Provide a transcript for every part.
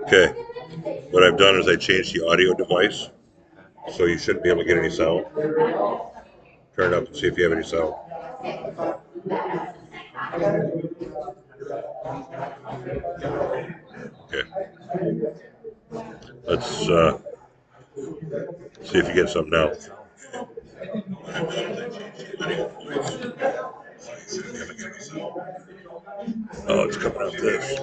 Okay, what I've done is I changed the audio device, Okay. so you shouldn't be able to get any sound. Turn it up and see if you have any sound. Okay, let's see if you get something now. That sound. Oh, it's coming out this.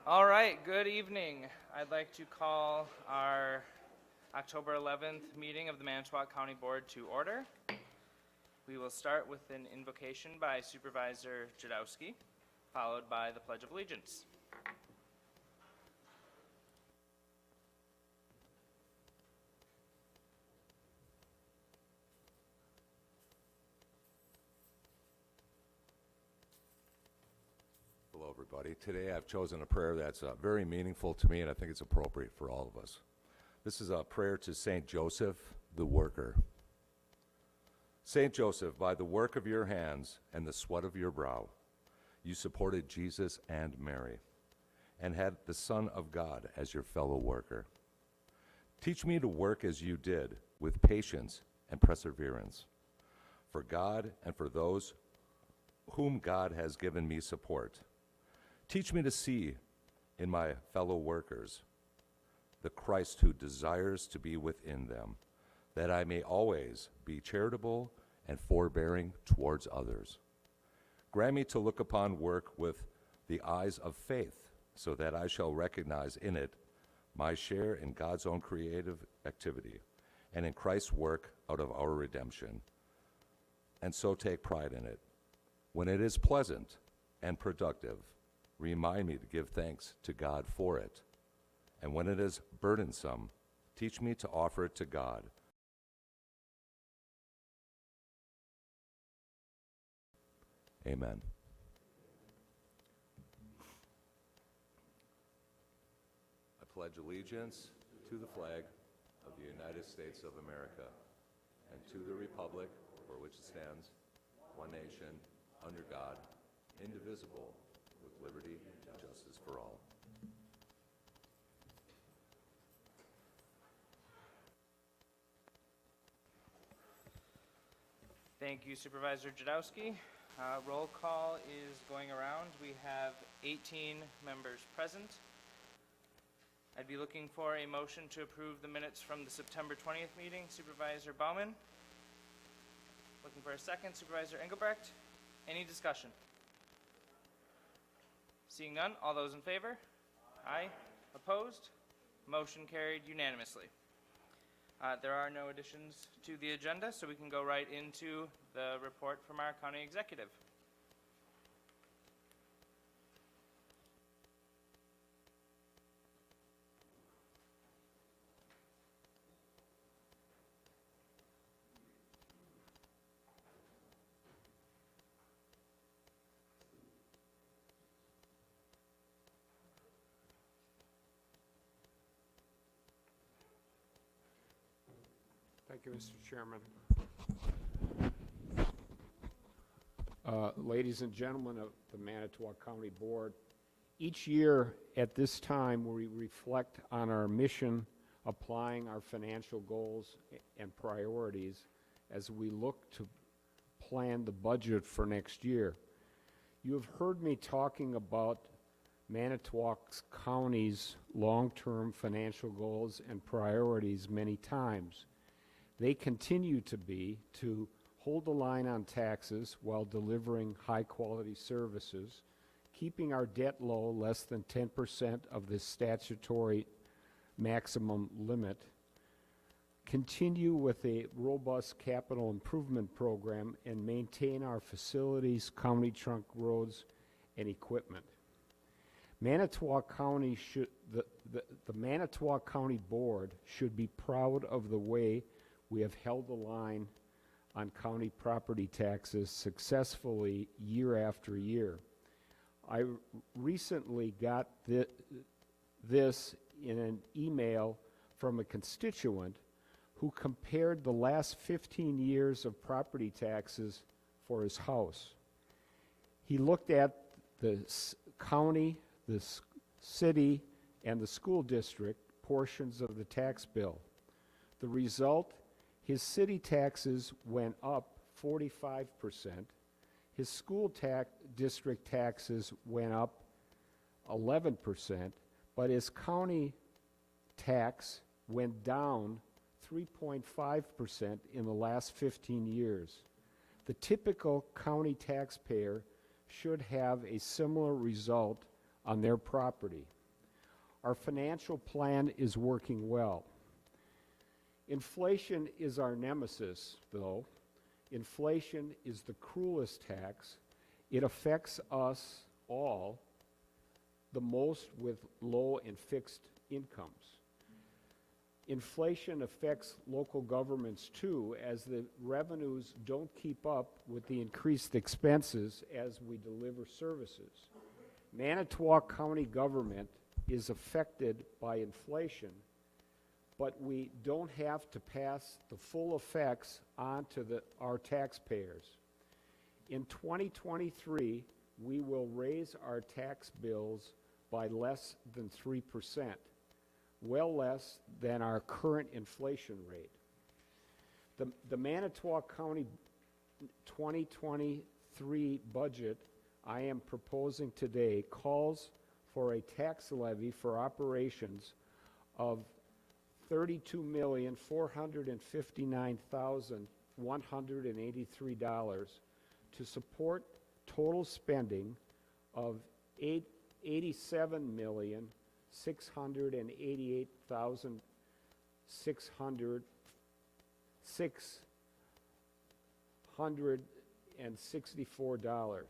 All right, good evening. I'd like to call our October 11th meeting of the Manitowoc County Board to order. We will start with an invocation by Supervisor Jadowski, followed by the Pledge of Allegiance. Hello, everybody. Today I've chosen a prayer that's very meaningful to me, and I think it's appropriate for all of us. This is a prayer to Saint Joseph, the worker. Saint Joseph, by the work of your hands and the sweat of your brow, you supported Jesus and Mary, and had the Son of God as your fellow worker. Teach me to work as you did, with patience and perseverance, for God and for those whom God has given me support. Teach me to see in my fellow workers the Christ who desires to be within them, that I may always be charitable and forbearing towards others. Grant me to look upon work with the eyes of faith, so that I shall recognize in it my share in God's own creative activity and in Christ's work out of our redemption, and so take pride in it. When it is pleasant and productive, remind me to give thanks to God for it. And when it is burdensome, teach me to offer it to God. Amen. I pledge allegiance to the flag of the United States of America and to the republic for which it stands, one nation, under God, indivisible, with liberty and justice for all. Thank you, Supervisor Jadowski. Roll call is going around. We have 18 members present. I'd be looking for a motion to approve the minutes from the September 20th meeting. Supervisor Baumann. Looking for a second. Supervisor Engelbrecht. Any discussion? Seeing none, all those in favor? Aye. Opposed? Motion carried unanimously. There are no additions to the agenda, so we can go right into the report from our county executive. Thank you, Mr. Chairman. Ladies and gentlemen of the Manitowoc County Board, each year at this time we reflect on our mission, applying our financial goals and priorities as we look to plan the budget for next year. You have heard me talking about Manitowoc County's long-term financial goals and priorities many times. They continue to be to hold the line on taxes while delivering high-quality services, keeping our debt low, less than 10% of the statutory maximum limit, continue with a robust capital improvement program, and maintain our facilities, county trunk roads, and equipment. Manitowoc County the Manitowoc County Board should be proud of the way we have held the line on county property taxes successfully year after year. I recently got this in an email from a constituent who compared the last 15 years of property taxes for his house. He looked at the county, the city, and the school district portions of the tax bill. The result, his city taxes went up 45%. His school district taxes went up 11%, but his county tax went down 3.5% in the last 15 years. The typical county taxpayer should have a similar result on their property. Our financial plan is working well. Inflation is our nemesis, though. Inflation is the cruelest tax. It affects us all the most with low and fixed incomes. Inflation affects local governments too, as the revenues don't keep up with the increased expenses as we deliver services. Manitowoc County government is affected by inflation, but we don't have to pass the full effects on to our taxpayers. In 2023, we will raise our tax bills by less than 3%, well less than our current inflation rate. The Manitowoc County 2023 budget I am proposing today calls for a tax levy for operations of $32,459,183 to support total spending of $87,688,664.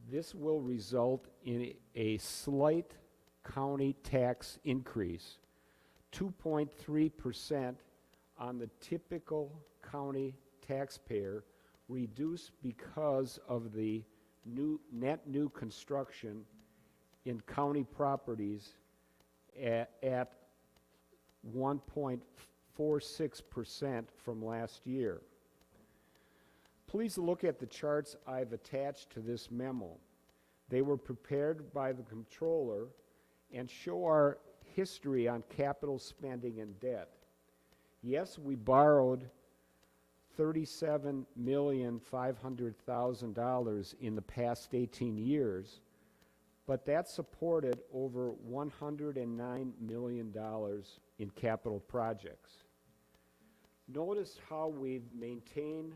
This will result in a slight county tax increase, 2.3% on the typical county taxpayer, reduced because of the net new construction in county properties at 1.46% from last year. Please look at the charts I've attached to this memo. They were prepared by the comptroller and show our history on capital spending and debt. Yes, we borrowed $37,500,000 in the past 18 years, but that supported over $109 million in capital projects. Notice how we've maintained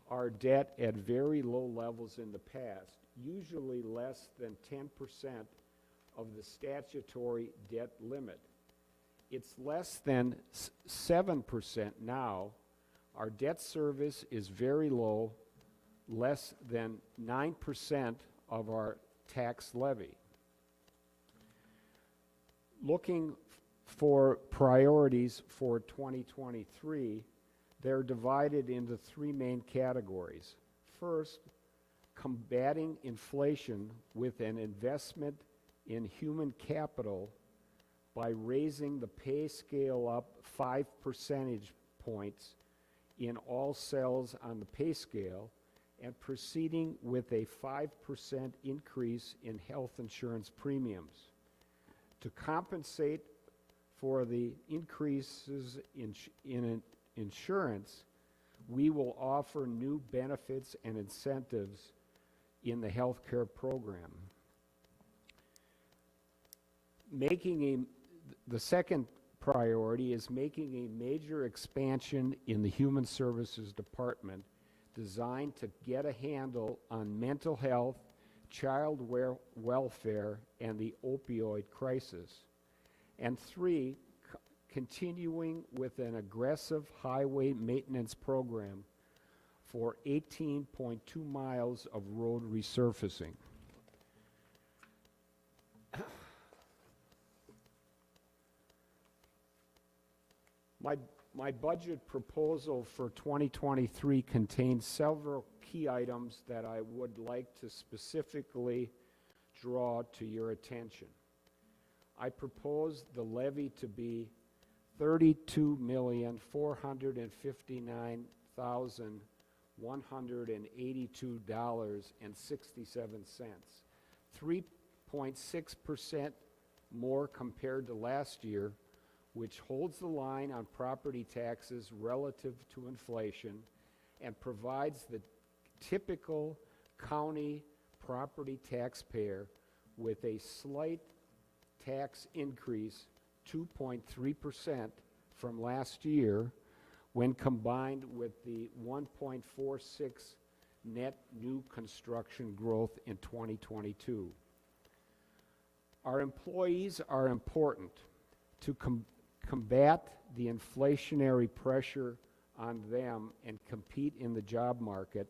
our debt at very low levels in the past, usually less than 10% of the statutory debt limit. It's less than 7% now. Our debt service is very low, less than 9% of our tax levy. Looking for priorities for 2023, they're divided into three main categories. First, combating inflation with an investment in human capital by raising the pay scale up 5 percentage points in all cells on the pay scale, and proceeding with a 5% increase in health insurance premiums. To compensate for the increases in insurance, we will offer new benefits and incentives in the health care program. The second priority is making a major expansion in the Human Services Department designed to get a handle on mental health, child welfare, and the opioid crisis. And three, continuing with an aggressive highway maintenance program for 18.2 miles of road resurfacing. My budget proposal for 2023 contains several key items that I would like to specifically draw to your attention. I propose the levy to be $32,459,182.67, 3.6% more compared to last year, which holds the line on property taxes relative to inflation and provides the typical county property taxpayer with a slight tax increase, 2.3% from last year, when combined with the 1.46 net new construction growth in 2022. Our employees are important. To combat the inflationary pressure on them and compete in the job market,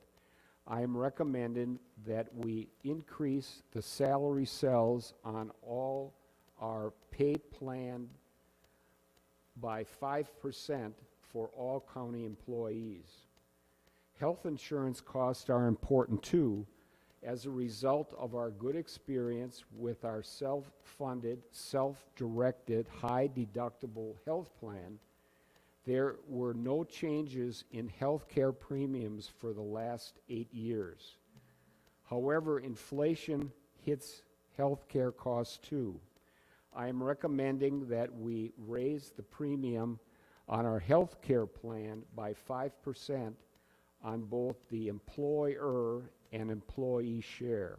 I am recommending that we increase the salary cells on all our pay plan by 5% for all county employees. Health insurance costs are important too. As a result of our good experience with our self-funded, self-directed, high-deductible health plan, there were no changes in health care premiums for the last 8 years. However, inflation hits health care costs too. I am recommending that we raise the premium on our health care plan by 5% on both the employer and employee share.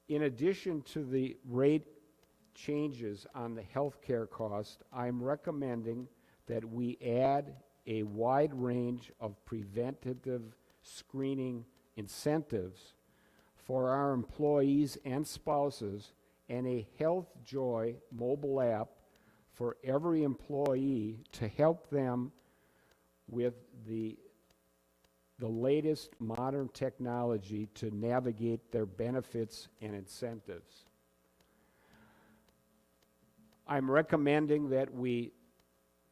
In addition to the rate changes on the health care cost, I'm recommending that we add a wide range of preventative screening incentives for our employees and spouses, and a Health Joy mobile app for every employee to help them with the latest modern technology to navigate their benefits and incentives. I'm recommending that we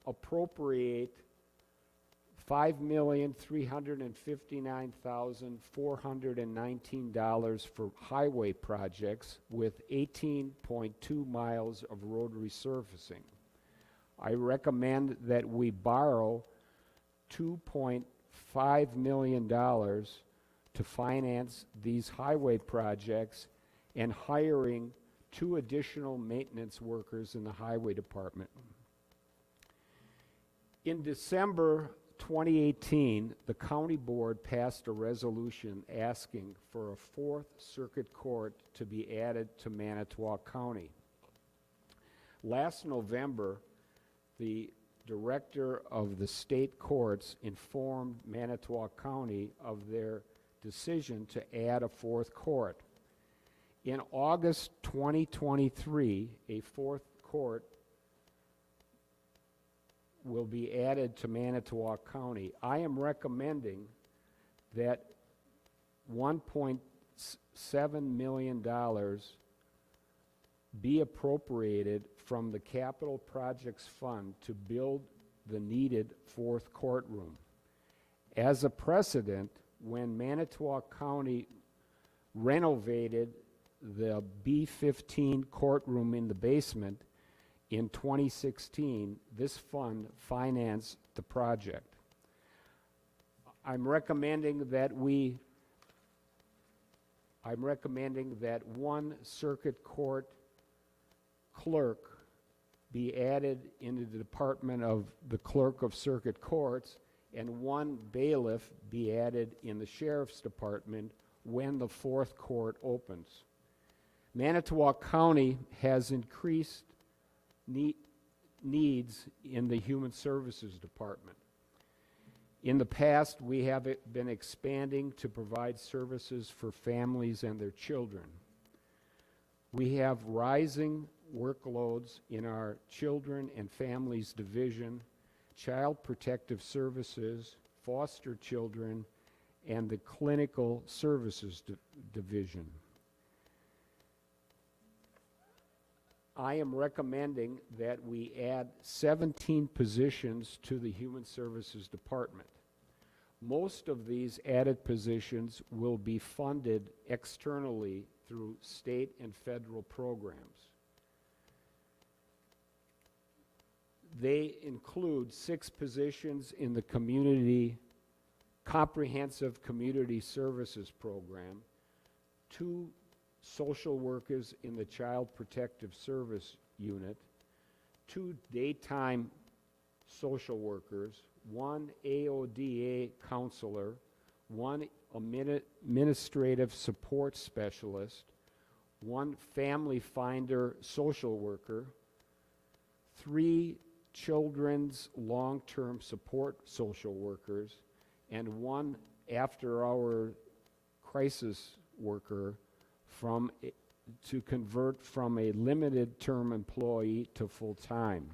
appropriate $5,359,419 for highway projects with 18.2 miles of road resurfacing. I recommend that we borrow $2.5 million to finance these highway projects and hiring 2 additional maintenance workers in the highway department. In December 2018, the county board passed a resolution asking for a 4th Circuit Court to be added to Manitowoc County. Last November, the director of the state courts informed Manitowoc County of their decision to add a 4th court. In August 2023, a 4th court will be added to Manitowoc County. I am recommending that $1.7 million be appropriated from the Capital Projects Fund to build the needed 4th courtroom. As a precedent, when Manitowoc County renovated the B-15 courtroom in the basement in 2016, this fund financed the project. I'm recommending that 1 circuit court clerk be added into the department of the clerk of circuit courts, and 1 bailiff be added in the sheriff's department when the 4th court opens. Manitowoc County has increased needs in the Human Services Department. In the past, we have been expanding to provide services for families and their children. We have rising workloads in our Children and Families Division, Child Protective Services, Foster Children, and the Clinical Services Division. I am recommending that we add 17 positions to the Human Services Department. Most of these added positions will be funded externally through state and federal programs. They include 6 positions in the Comprehensive Community Services Program, 2 social workers in the Child Protective Service Unit, 2 daytime social workers, 1 AODA counselor, 1 administrative support specialist, 1 family finder social worker, 3 children's long-term support social workers, and 1 after-hour crisis worker from to convert from a limited-term employee to full-time.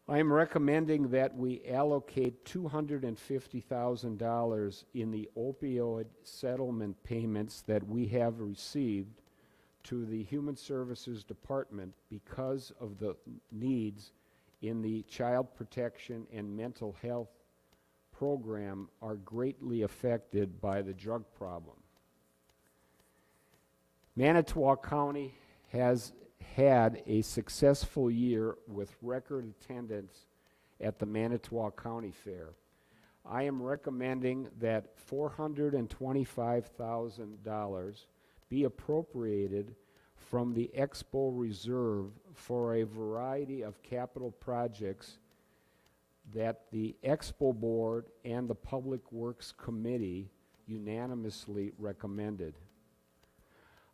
I am recommending that we allocate $250,000 in the opioid settlement payments that we have received to the Human Services Department because of the needs in the child protection and mental health program are greatly affected by the drug problem. Manitowoc County has had a successful year with record attendance at the Manitowoc County Fair. I am recommending that $425,000 be appropriated from the Expo Reserve for a variety of capital projects that the Expo Board and the Public Works Committee unanimously recommended.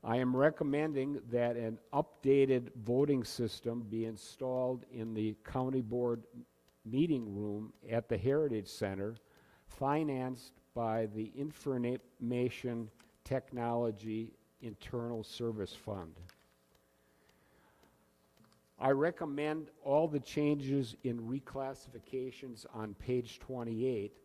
I am recommending that an updated voting system be installed in the County Board meeting room at the Heritage Center, financed by the Information Technology Internal Service Fund. I recommend all the changes in reclassifications on page 28.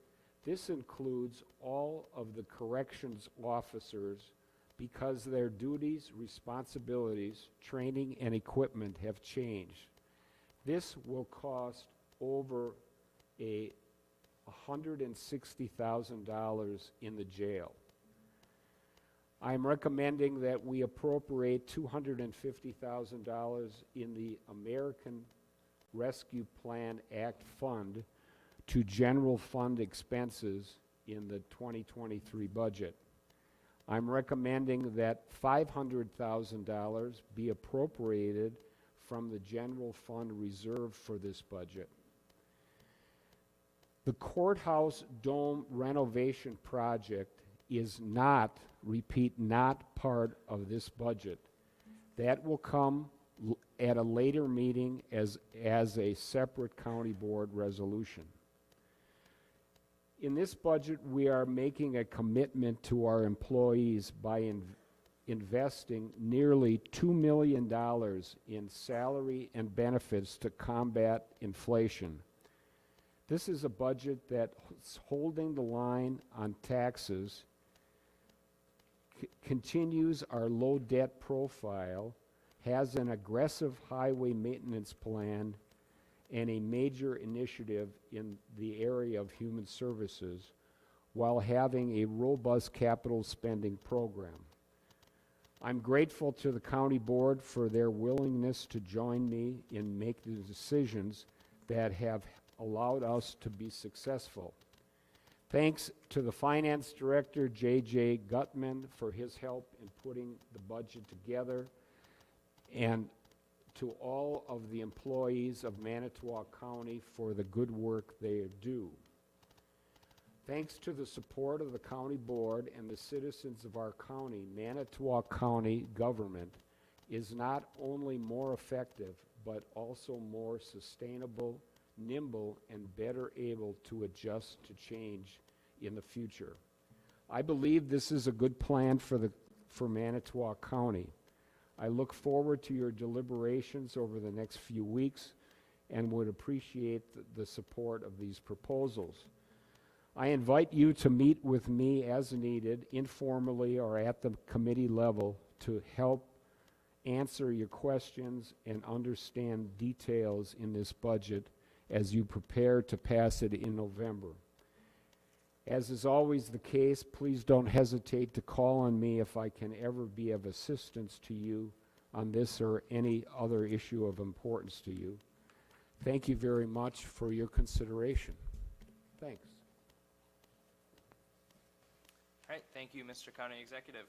This includes all of the corrections officers because their duties, responsibilities, training, and equipment have changed. This will cost over $160,000 in the jail. I'm recommending that we appropriate $250,000 in the American Rescue Plan Act fund to general fund expenses in the 2023 budget. I'm recommending that $500,000 be appropriated from the general fund reserve for this budget. The courthouse dome renovation project is not, repeat, not part of this budget. That will come at a later meeting as a separate county board resolution. In this budget, we are making a commitment to our employees by investing nearly $2 million in salary and benefits to combat inflation. This is a budget that's holding the line on taxes, continues our low debt profile, has an aggressive highway maintenance plan, and a major initiative in the area of human services, while having a robust capital spending program. I'm grateful to the county board for their willingness to join me in making the decisions that have allowed us to be successful. Thanks to the finance director, J.J. Gutman, for his help in putting the budget together, and to all of the employees of Manitowoc County for the good work they do. Thanks to the support of the county board and the citizens of our county, Manitowoc County government is not only more effective, but also more sustainable, nimble, and better able to adjust to change in the future. I believe this is a good plan for Manitowoc County. I look forward to your deliberations over the next few weeks and would appreciate the support of these proposals. I invite you to meet with me as needed, informally or at the committee level, to help answer your questions and understand details in this budget as you prepare to pass it in November. As is always the case, please don't hesitate to call on me if I can ever be of assistance to you on this or any other issue of importance to you. Thank you very much for your consideration. Thanks. All right, thank you, Mr. County Executive.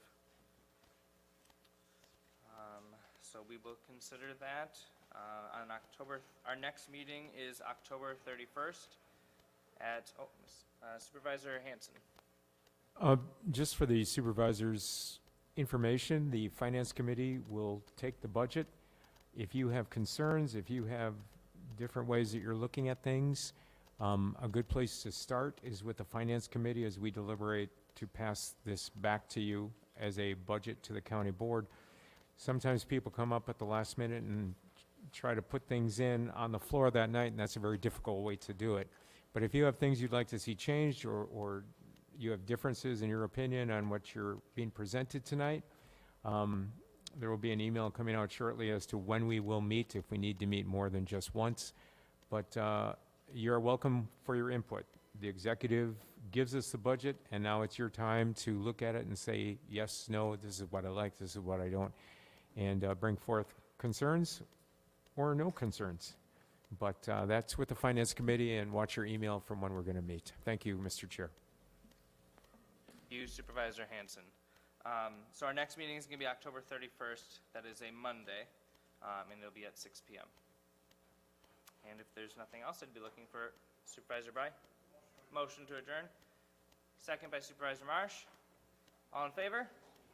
So we will consider that on our next meeting is October 31st at, Supervisor Hanson. Just for the supervisor's information, the Finance Committee will take the budget. If you have concerns, if you have different ways that you're looking at things, a good place to start is with the Finance Committee as we deliberate to pass this back to you as a budget to the county board. Sometimes people come up at the last minute and try to put things in on the floor that night, and that's a very difficult way to do it. But if you have things you'd like to see changed, or you have differences in your opinion on what you're being presented tonight, there will be an email coming out shortly as to when we will meet, if we need to meet more than just once. But you're welcome for your input. The executive gives us the budget, and now it's your time to look at it and say, yes, no, this is what I like, this is what I don't, and bring forth concerns or no concerns. But that's with the Finance Committee, and watch your email from when we're going to meet. Thank you, Mr. Chair. Thank you, Supervisor Hanson. So our next meeting is going to be October 31st. That is a Monday, and it'll be at 6 p.m. And if there's nothing else, I'd be looking for Supervisor Bry. Motion to adjourn. Second by Supervisor Marsh. All in favor?